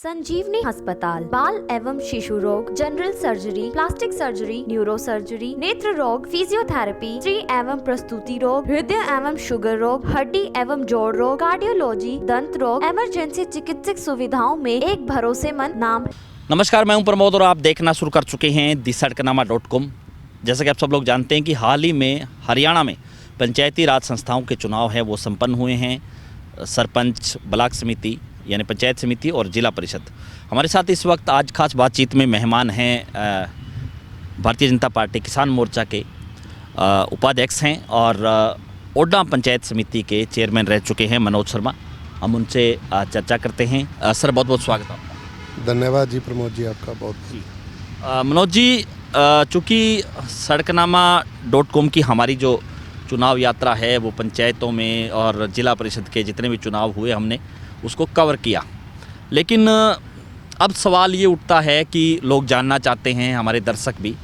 संजीवनी अस्पताल बाल एवं शिशु रोग, general surgery, plastic surgery, neuro surgery, नेत्र रोग, फिजियोथेरेपी, स्त्री एवं प्रसूति रोग, हृदय एवं शुगर रोग, हड्डी एवं जोड़ रोग, कार्डियोलॉजी, दंत रोग, इमरजेंसी चिकित्सक सुविधाओं में एक भरोसेमंद नाम। नमस्कार, मैं हूं प्रमोद और आप देखना शुरू कर चुके हैं दिसड़कनामा.com। जैसा कि आप सब लोग जानते हैं कि हाल ही में हरियाणा में पंचायती राज संस्थाओं के चुनाव हैं वो संपन्न हुए हैं। सरपंच, ब्लॉक समिति यानी पंचायत समिति और जिला परिषद। हमारे साथ इस वक्त आज खास बातचीत में मेहमान हैं भारतीय जनता पार्टी किसान मोर्चा के उपाध्यक्ष हैं और ओडा पंचायत समिति के चेयरमैन रह चुके हैं मनोज शर्मा। हम उनसे चर्चा करते हैं। सर, बहुत बहुत स्वागत है आपका। धन्यवाद जी प्रमोद जी, आपका बहुत जी। मनोज जी, चूँकि सड़कनामा.com की हमारी जो चुनाव यात्रा है वो पंचायतों में और जिला परिषद के जितने भी चुनाव हुए हमने उसको कवर किया, लेकिन अब सवाल ये उठता है कि लोग जानना चाहते हैं, हमारे दर्शक भी,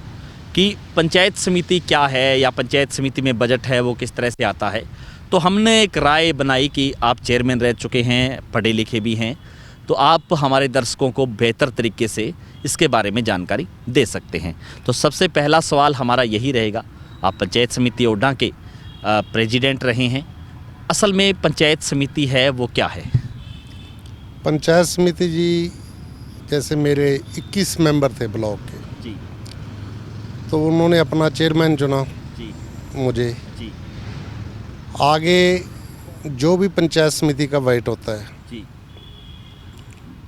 कि पंचायत समिति क्या है या पंचायत समिति में बजट है वो किस तरह से आता है। तो हमने एक राय बनाई कि आप चेयरमैन रह चुके हैं, पढ़े लिखे भी हैं, तो आप हमारे दर्शकों को बेहतर तरीके से इसके बारे में जानकारी दे सकते हैं। तो सबसे पहला सवाल हमारा यही रहेगा, आप पंचायत समिति ओडा के प्रेसिडेंट रहे हैं, असल में पंचायत समिति है वो क्या है? पंचायत समिति जी, जैसे मेरे 21 मेंबर थे ब्लॉक के जी, तो उन्होंने अपना चेयरमैन चुना जी, मुझे। जी, आगे जो भी पंचायत समिति का वाइट होता है जी,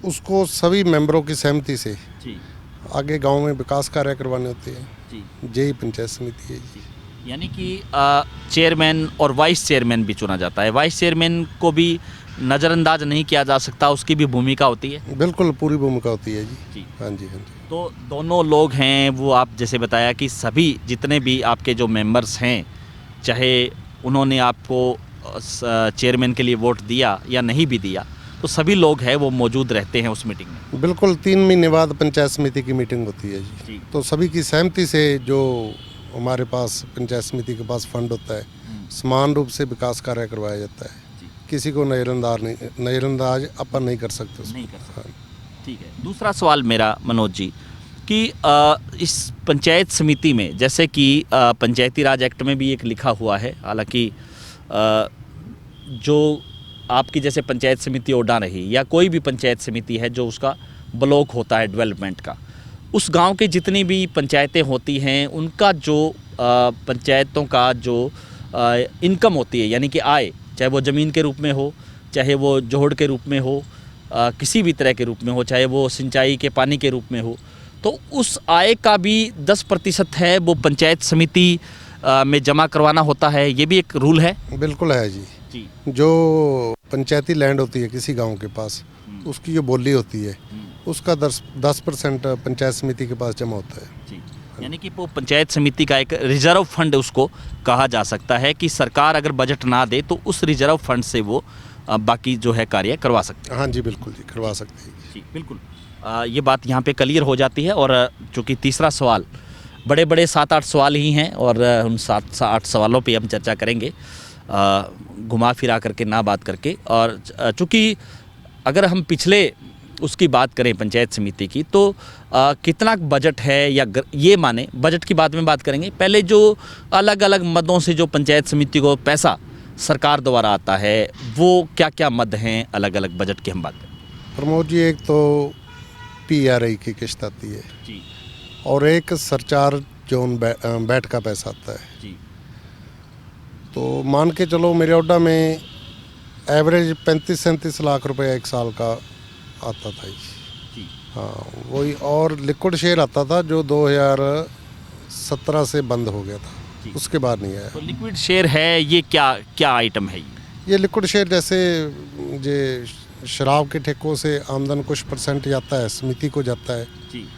उसको सभी मेंबरों की सहमति से जी, आगे गांव में विकास कार्य करवाने होते हैं। जी, यही पंचायत समिति है जी। यानी कि चेयरमैन और वाइस चेयरमैन भी चुना जाता है। वाइस चेयरमैन को भी नज़रअंदाज नहीं किया जा सकता, उसकी भी भूमिका होती है। बिल्कुल पूरी भूमिका होती है जी। जी। हाँ जी, हाँ जी। तो दोनों लोग हैं वो, आप जैसे बताया कि सभी जितने भी आपके जो मेंबर्स हैं, चाहे उन्होंने आपको चेयरमैन के लिए वोट दिया या नहीं भी दिया, तो सभी लोग हैं वो मौजूद रहते हैं उस मीटिंग में। बिल्कुल 3 महीने बाद पंचायत समिति की मीटिंग होती है जी। जी। तो सभी की सहमति से जो हमारे पास पंचायत समिति के पास फंड होता है, समान रूप से विकास कार्य करवाया जाता है। किसी को नज़रअंदाज अपन नहीं कर सकते उसको। नहीं कर सकते। हाँ। ठीक है। दूसरा सवाल मेरा मनोज जी, कि इस पंचायत समिति में, जैसे कि पंचायती राज एक्ट में भी एक लिखा हुआ है, हालांकि जो आपकी जैसे पंचायत समिति ओडा रही या कोई भी पंचायत समिति है जो उसका ब्लॉक होता है डेवलपमेंट का, उस गांव के जितनी भी पंचायतें होती हैं उनका जो पंचायतों का जो इनकम होती है, यानी कि आय, चाहे वो ज़मीन के रूप में हो, चाहे वो जोहड़ के रूप में हो, किसी भी तरह के रूप में हो, चाहे वो सिंचाई के पानी के रूप में हो, तो उस आय का भी 10% है वो पंचायत समिति में जमा करवाना होता है। ये भी एक रूल है। बिल्कुल है जी। जी। जो पंचायती लैंड होती है किसी गांव के पास, उसकी जो बोली होती है उसका 10% पंचायत समिति के पास जमा होता है जी। यानी कि वो पंचायत समिति का एक रिजर्व फंड उसको कहा जा सकता है कि सरकार अगर बजट ना दे तो उस रिजर्व फंड से वो बाकी जो है कार्य करवा सकते हैं। हाँ जी, बिल्कुल जी, करवा सकते हैं जी, बिल्कुल। ये बात यहाँ पे क्लियर हो जाती है। और चूँकि तीसरा सवाल, बड़े बड़े 7-8 सवाल ही हैं और उन 7-8 सवालों पे हम चर्चा करेंगे, घुमा फिरा करके ना बात करके। और चूँकि अगर हम पिछले उसकी बात करें पंचायत समिति की, तो कितना बजट है, या ये माने बजट की बाद में बात करेंगे, पहले जो अलग अलग मदों से जो पंचायत समिति को पैसा सरकार द्वारा आता है वो क्या क्या मद हैं अलग अलग बजट की हम बात करें? प्रमोद जी, एक तो PRI की किस्त आती है जी, और एक सरचार्ज जोन बैट का पैसा आता है जी, तो मान के चलो मेरे ओडा में एवरेज 35-37 लाख रुपए एक साल का आता था जी। हाँ, वही। और लिक्विड शेयर आता था जो 2017 से बंद हो गया था, उसके बाद नहीं आया। तो लिक्विड शेयर है, ये क्या क्या आइटम है? ये लिक्विड शेयर जैसे जे शराब के ठेकों से आमदन कुछ % जाता है, समिति को जाता है जी,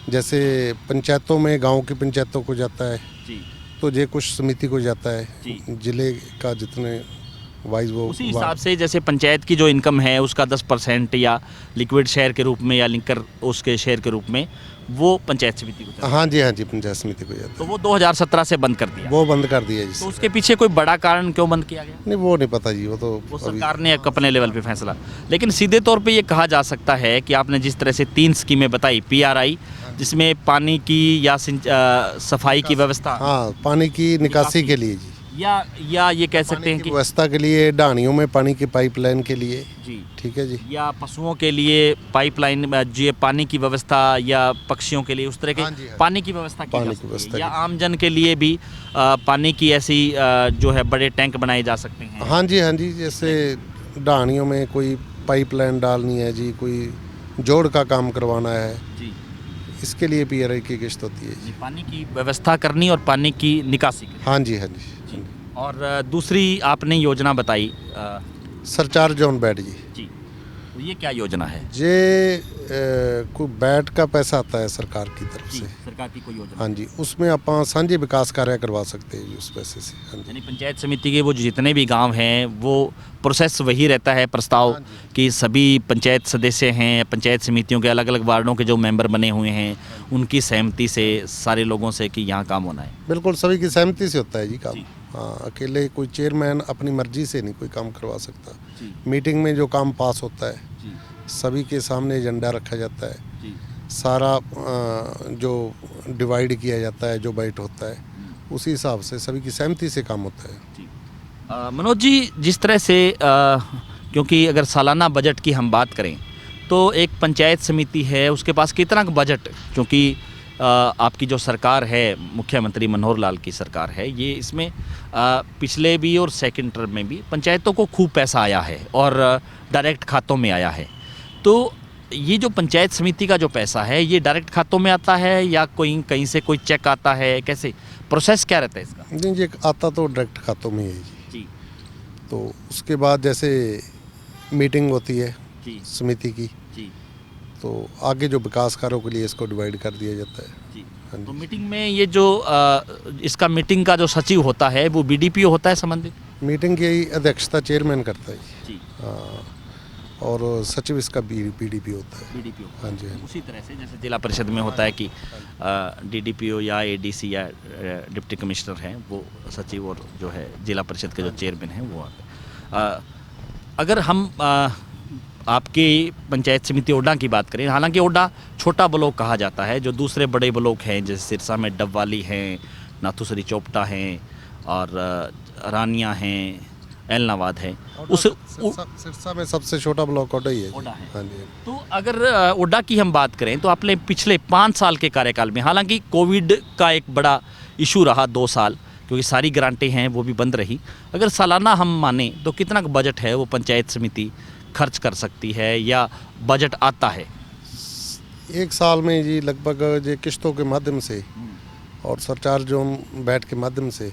जैसे पंचायतों में, गांव की पंचायतों को जाता है, जी, तो ये कुछ समिति को जाता है। जी। जिले का जितने वाइज वो उसी हिसाब से जैसे पंचायत की जो इनकम है उसका 10% या लिक्विड शेयर के रूप में या लिंकर उसके शेयर के रूप में वो पंचायत समिति को जाता है। हाँ जी पंचायत समिति को जाता तो वो 2017 से बंद कर दिया। है, वो बंद कर दिया जी। तो उसके पीछे कोई बड़ा कारण क्यों बंद किया गया? नहीं वो नहीं पता जी, वो तो वो अभी सरकार ने एक अपने लेवल पे फैसला। लेकिन सीधे तौर पे ये कहा जा सकता है कि आपने जिस तरह से 3 स्कीमें बताई, PRI जिसमें पानी की या सफाई की व्यवस्था, हाँ पानी की निकासी के लिए जी, या ये कह सकते हैं कि व्यवस्था के लिए, ढाणियों में पानी की पाइपलाइन के लिए जी, ठीक है जी, या पशुओं के लिए पाइपलाइन जो पानी की व्यवस्था, या पक्षियों के लिए उस तरह के हाँ जी, हाँ। पानी की व्यवस्था की पानी जा की सकती व्यवस्था है, या की। आम जन के लिए भी पानी की ऐसी जो है बड़े टैंक बनाए जा सकते हैं। हाँ जी, जैसे ढाणियों में कोई पाइपलाइन डालनी है जी, कोई जोड़ का काम करवाना है, जी, इसके लिए PRI की किस्त होती है जी। पानी की व्यवस्था करनी और पानी की निकासी करनी। हाँ जी और दूसरी आपने योजना बताई सरचार्ज ऑन बेड जी, जी, तो ये क्या योजना है? ये कोई बैट का पैसा आता है सरकार की तरफ जी, से, सरकार की कोई योजना? हाँ जी, उसमें आप साझे विकास कार्य करवा सकते हैं जी उस पैसे से। हाँ जी, यानी पंचायत समिति के वो जितने भी गांव हैं वो प्रोसेस वही रहता है, प्रस्ताव कि सभी पंचायत सदस्य हैं, पंचायत समितियों के अलग अलग वार्डों के जो मेंबर बने हुए हैं उनकी सहमति से सारे लोगों से कि यहाँ काम होना है। बिल्कुल सभी की सहमति से होता है जी काम। हाँ, अकेले कोई चेयरमैन अपनी मर्जी से नहीं कोई काम करवा सकता। मीटिंग में जो काम पास होता है सभी के सामने एजेंडा रखा जाता है, सारा जो डिवाइड किया जाता है, जो बैठ होता है उसी हिसाब से सभी की सहमति से काम होता है। मनोज जी, जिस तरह से क्योंकि अगर सालाना बजट की हम बात करें तो एक पंचायत समिति है उसके पास कितना बजट, क्योंकि आपकी जो सरकार है मुख्यमंत्री मनोहर लाल की सरकार है, ये इसमें पिछले भी और सेकंड टर्म में भी पंचायतों को खूब पैसा आया है और डायरेक्ट खातों में आया है। तो ये जो पंचायत समिति का जो पैसा है ये डायरेक्ट खातों में आता है या कोई कहीं से कोई चेक आता है, कैसे प्रोसेस क्या रहता है इसका? नहीं जी, आता तो डायरेक्ट खातों में है जी। तो उसके बाद जैसे मीटिंग होती है जी, समिति की जी, तो आगे जो विकास कार्यों के लिए इसको डिवाइड कर दिया जाता है जी। हाँ जी। तो मीटिंग में ये जो इसका मीटिंग का जो सचिव होता है वो BDPO होता है संबंधित? मीटिंग की अध्यक्षता चेयरमैन करता है जी, हाँ, और सचिव इसका BDPO होता है। BDPO हाँ जी, हाँ जी। उसी तरह से जैसे जिला परिषद में होता है कि DDPO या ADC या डिप्टी कमिश्नर हैं वो सचिव, और जो है जिला परिषद के जो चेयरमैन हैं वो आते हैं। अगर हम आपकी पंचायत समिति ओडा की बात करें, हालांकि ओडा छोटा ब्लॉक कहा जाता है, जो दूसरे बड़े ब्लॉक हैं जैसे सिरसा में डबवाली हैं, नाथूसरी चोपटा हैं और रानिया हैं, एलनाबाद है, उस सिरसा में सबसे छोटा ब्लॉक ओडा ही है। ओडा है। हाँ जी। तो अगर ओडा की हम बात करें तो आपने पिछले 5 साल के कार्यकाल में, हालांकि कोविड का एक बड़ा इशू रहा 2 साल, क्योंकि सारी ग्रांटें हैं वो भी बंद रही, अगर सालाना हम माने तो कितना बजट है वो पंचायत समिति खर्च कर सकती है या बजट आता है? एक साल में जी लगभग ये किस्तों के माध्यम से और सरचार्ज ऑन बेड के माध्यम से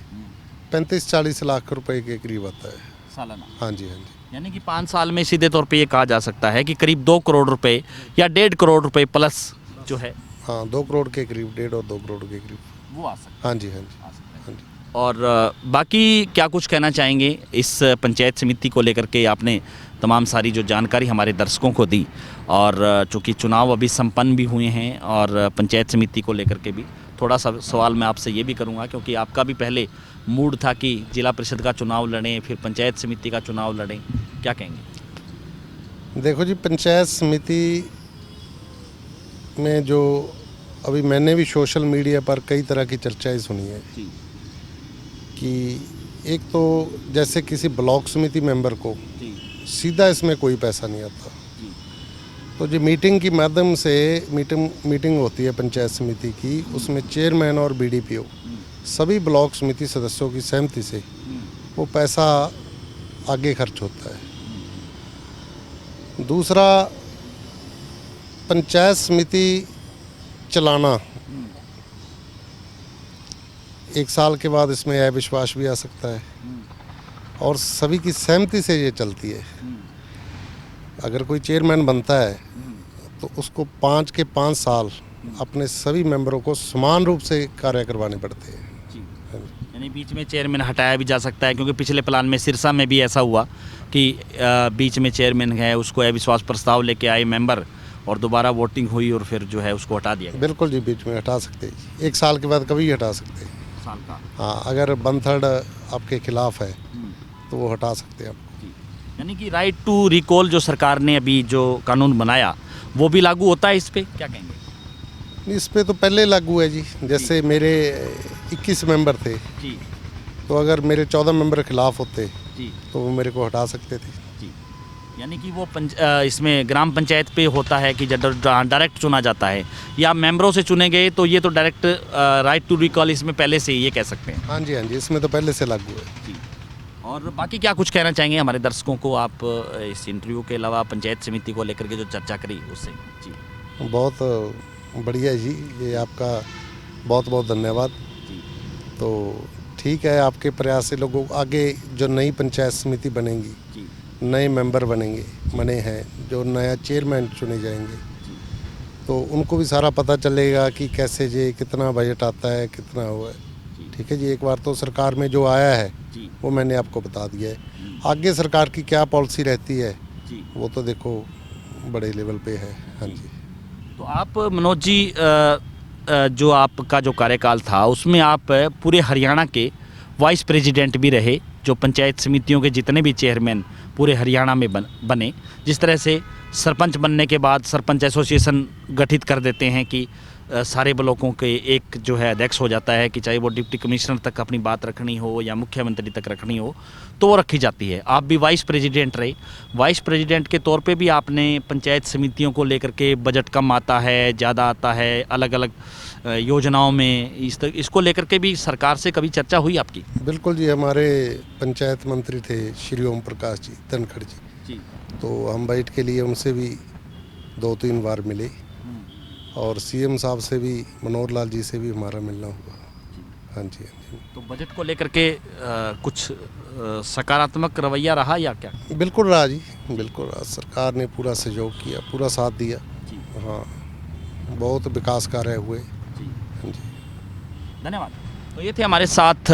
35-40 लाख रुपए के करीब आता है सालाना। हाँ जी, हाँ जी। यानी कि 5 साल में सीधे तौर पे ये कहा जा सकता है कि करीब 2 करोड़ रुपए या 1.5 करोड़ रुपए प्लस जो है, हाँ 2 करोड़ के करीब, 1.5 और 2 करोड़ के करीब वो आ सकता हाँ जी, हाँ जी, है। हाँ जी। और बाकी क्या कुछ कहना चाहेंगे इस पंचायत समिति को लेकर के? आपने तमाम सारी जो जानकारी हमारे दर्शकों को दी, और चूँकि चुनाव अभी संपन्न भी हुए हैं और पंचायत समिति को लेकर के भी थोड़ा सा सवाल मैं आपसे ये भी करूँगा, क्योंकि आपका भी पहले मूड था कि जिला परिषद का चुनाव लड़ें फिर पंचायत समिति का चुनाव लड़ें, क्या कहेंगे? देखो जी, पंचायत समिति में जो अभी मैंने भी सोशल मीडिया पर कई तरह की चर्चाएं सुनी है कि एक तो जैसे किसी ब्लॉक समिति मेंबर को सीधा इसमें कोई पैसा नहीं आता, तो जो मीटिंग के माध्यम से मीटिंग होती है पंचायत समिति की, उसमें चेयरमैन और BDPO सभी ब्लॉक समिति सदस्यों की सहमति से वो पैसा आगे खर्च होता है। दूसरा, पंचायत समिति चलाना, 1 साल के बाद इसमें अविश्वास भी आ सकता है और सभी की सहमति से ये चलती है। अगर कोई चेयरमैन बनता है तो उसको 5 के 5 साल अपने सभी मेंबरों को समान रूप से कार्य करवाने पड़ते हैं। यानी बीच में चेयरमैन हटाया भी जा सकता है, क्योंकि पिछले प्लान में सिरसा में भी ऐसा हुआ कि बीच में चेयरमैन है उसको अविश्वास प्रस्ताव लेके आए मेंबर और दोबारा वोटिंग हुई और फिर जो है उसको हटा दिया गया। बिल्कुल जी, बीच में हटा सकते हैं, 1 साल के बाद कभी हटा सकते हैं। साल का। हाँ, अगर 1/3 आपके खिलाफ है तो वो हटा सकते हैं आप। यानी कि राइट टू रिकॉल जो सरकार ने अभी जो कानून बनाया वो भी लागू होता है इस पे, क्या कहेंगे? इस पे तो पहले लागू है जी। जैसे मेरे 21 मेंबर थे, जी तो अगर मेरे 14 मेंबर खिलाफ होते जी तो वो मेरे को हटा सकते थे। जी। यानी कि वो इसमें ग्राम पंचायत पे होता है कि जब डायरेक्ट चुना जाता है, या मेंबरों से चुने गए तो ये तो डायरेक्ट राइट टू रिकॉल इसमें पहले से ही ये कह सकते हैं। हाँ जी, इसमें तो पहले से लागू है। जी। और बाकी क्या कुछ कहना चाहेंगे हमारे दर्शकों को आप इस इंटरव्यू के अलावा पंचायत समिति को लेकर के जो चर्चा करी उससे? जी बहुत बढ़िया जी, ये आपका बहुत बहुत धन्यवाद। जी तो ठीक है, आपके प्रयास से लोगों को आगे जो नई पंचायत समिति बनेंगी, जी नए मेंबर बने हैं, जो नया चेयरमैन चुने जाएंगे, तो उनको भी सारा पता चलेगा कि कैसे जी कितना बजट आता है, कितना हुआ है। ठीक है जी, एक बार तो सरकार में जो आया है जी वो मैंने आपको बता दिया है। आगे सरकार की क्या पॉलिसी रहती है जी। वो तो देखो बड़े लेवल पे है। हाँ जी। तो आप मनोज जी जो आपका जो कार्यकाल था उसमें आप पूरे हरियाणा के वाइस प्रेसिडेंट भी रहे, जो पंचायत समितियों के जितने भी चेयरमैन पूरे हरियाणा में बने। जिस तरह से सरपंच बनने के बाद सरपंच एसोसिएशन गठित कर देते हैं कि सारे ब्लॉकों के एक जो है अध्यक्ष हो जाता है, कि चाहे वो डिप्टी कमिश्नर तक अपनी बात रखनी हो या मुख्यमंत्री तक रखनी हो तो वो रखी जाती है। आप भी वाइस प्रेसिडेंट रहे, वाइस प्रेसिडेंट के तौर पे भी आपने पंचायत समितियों को लेकर के बजट कम आता है, ज़्यादा आता है, अलग अलग योजनाओं में इसको लेकर के भी सरकार से कभी चर्चा हुई आपकी? बिल्कुल जी, हमारे पंचायत मंत्री थे श्री ओम प्रकाश जी धनखड़ जी, तो हम बैठ के लिए उनसे भी 2-3 बार मिले, और सीएम साहब से भी, मनोहर लाल जी से भी हमारा मिलना हुआ। हाँ जी, हाँ जी। तो बजट को लेकर के कुछ सकारात्मक रवैया रहा या क्या? बिल्कुल रहा जी, बिल्कुल रहा। सरकार ने पूरा सहयोग किया, पूरा साथ दिया। जी हाँ, बहुत विकास कार्य हुए। जी। हाँ जी, धन्यवाद। तो ये थे हमारे साथ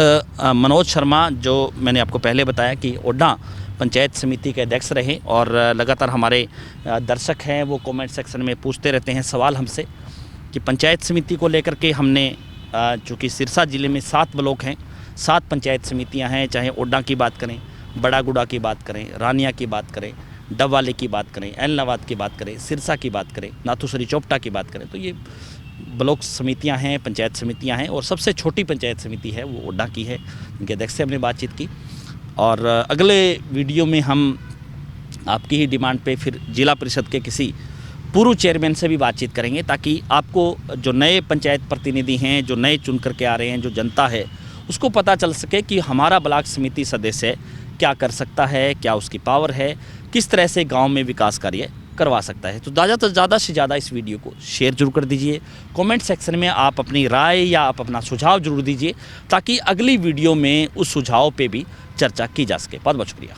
मनोज शर्मा, जो मैंने आपको पहले बताया कि ओडा पंचायत समिति के अध्यक्ष रहे, और लगातार हमारे दर्शक हैं वो कमेंट सेक्शन में पूछते रहते हैं सवाल हमसे कि पंचायत समिति को लेकर के हमने चूँकि सिरसा ज़िले में 7 ब्लॉक हैं, 7 पंचायत समितियां हैं, चाहे ओडा की बात करें, बड़ागुड़ा की बात करें, रानिया की बात करें, डबवाली की बात करें, एलनाबाद की बात करें, सिरसा की बात करें, नाथूसरी चोपटा की बात करें, तो ये ब्लॉक समितियां हैं, पंचायत समितियां हैं। और सबसे छोटी पंचायत समिति है वो ओडा की है, उनके अध्यक्ष से हमने बातचीत की। और अगले वीडियो में हम आपकी ही डिमांड पे फिर जिला परिषद के किसी पूर्व चेयरमैन से भी बातचीत करेंगे, ताकि आपको जो नए पंचायत प्रतिनिधि हैं, जो नए चुन करके आ रहे हैं, जो जनता है, उसको पता चल सके कि हमारा ब्लॉक समिति सदस्य क्या कर सकता है, क्या उसकी पावर है, किस तरह से गांव में विकास कार्य करवा सकता है। तो ज़्यादा से ज़्यादा इस वीडियो को शेयर जरूर कर दीजिए। कमेंट सेक्शन में आप अपनी राय या आप अपना सुझाव जरूर दीजिए, ताकि अगली वीडियो में उस सुझाव पे भी चर्चा की जा सके। बहुत बहुत शुक्रिया।